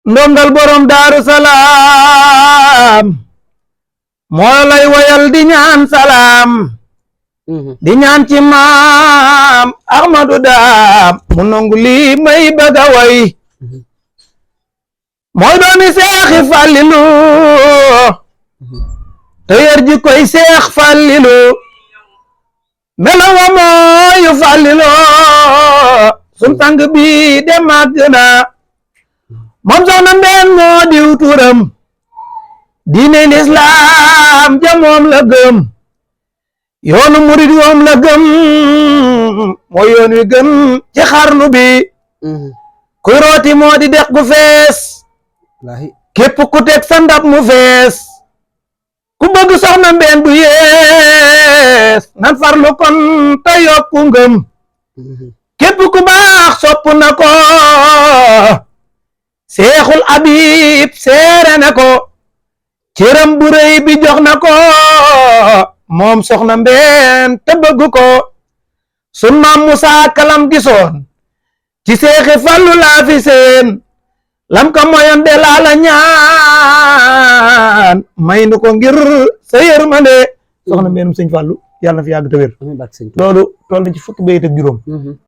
ndongal borom Daaru Salaam moo lay woyal di ñaan salaam di ñaan ci maam Ahmadu Daam mu nangu lii may bëgg a way mooy doomi Seexi Fàllilu te yer ji koy Seex Fàllilu melo wa mooyu Fàllilu sun sang bi de màgg na moom soxna Mbeen moo diw turam diine lislaam ja moom la gëm yoonu murid yoom la gëm mooy yoon wi gëm ci xarnu bi kuy rooti moo di dex gu fees képp ku teg sa ndab mu fees ku bëgg soxna Mbeen bu yees nan farlu kon te yokku ngëm képp ku baax sopp na ko Seexul Abib seere na ko cëram bu rëy bi jox na ko moom soxna Mbeen te bëgg ko sun maam Musaa kalam gisoon ci Seexi Fallu laa fi seen lam ka moyoon de laala ñaan may nu ko ngir sa yërmande soxna Mbeenum sëñ Fallu yàlla na fi yàgg te wér loolu toll na ci fukki bayit ak juróom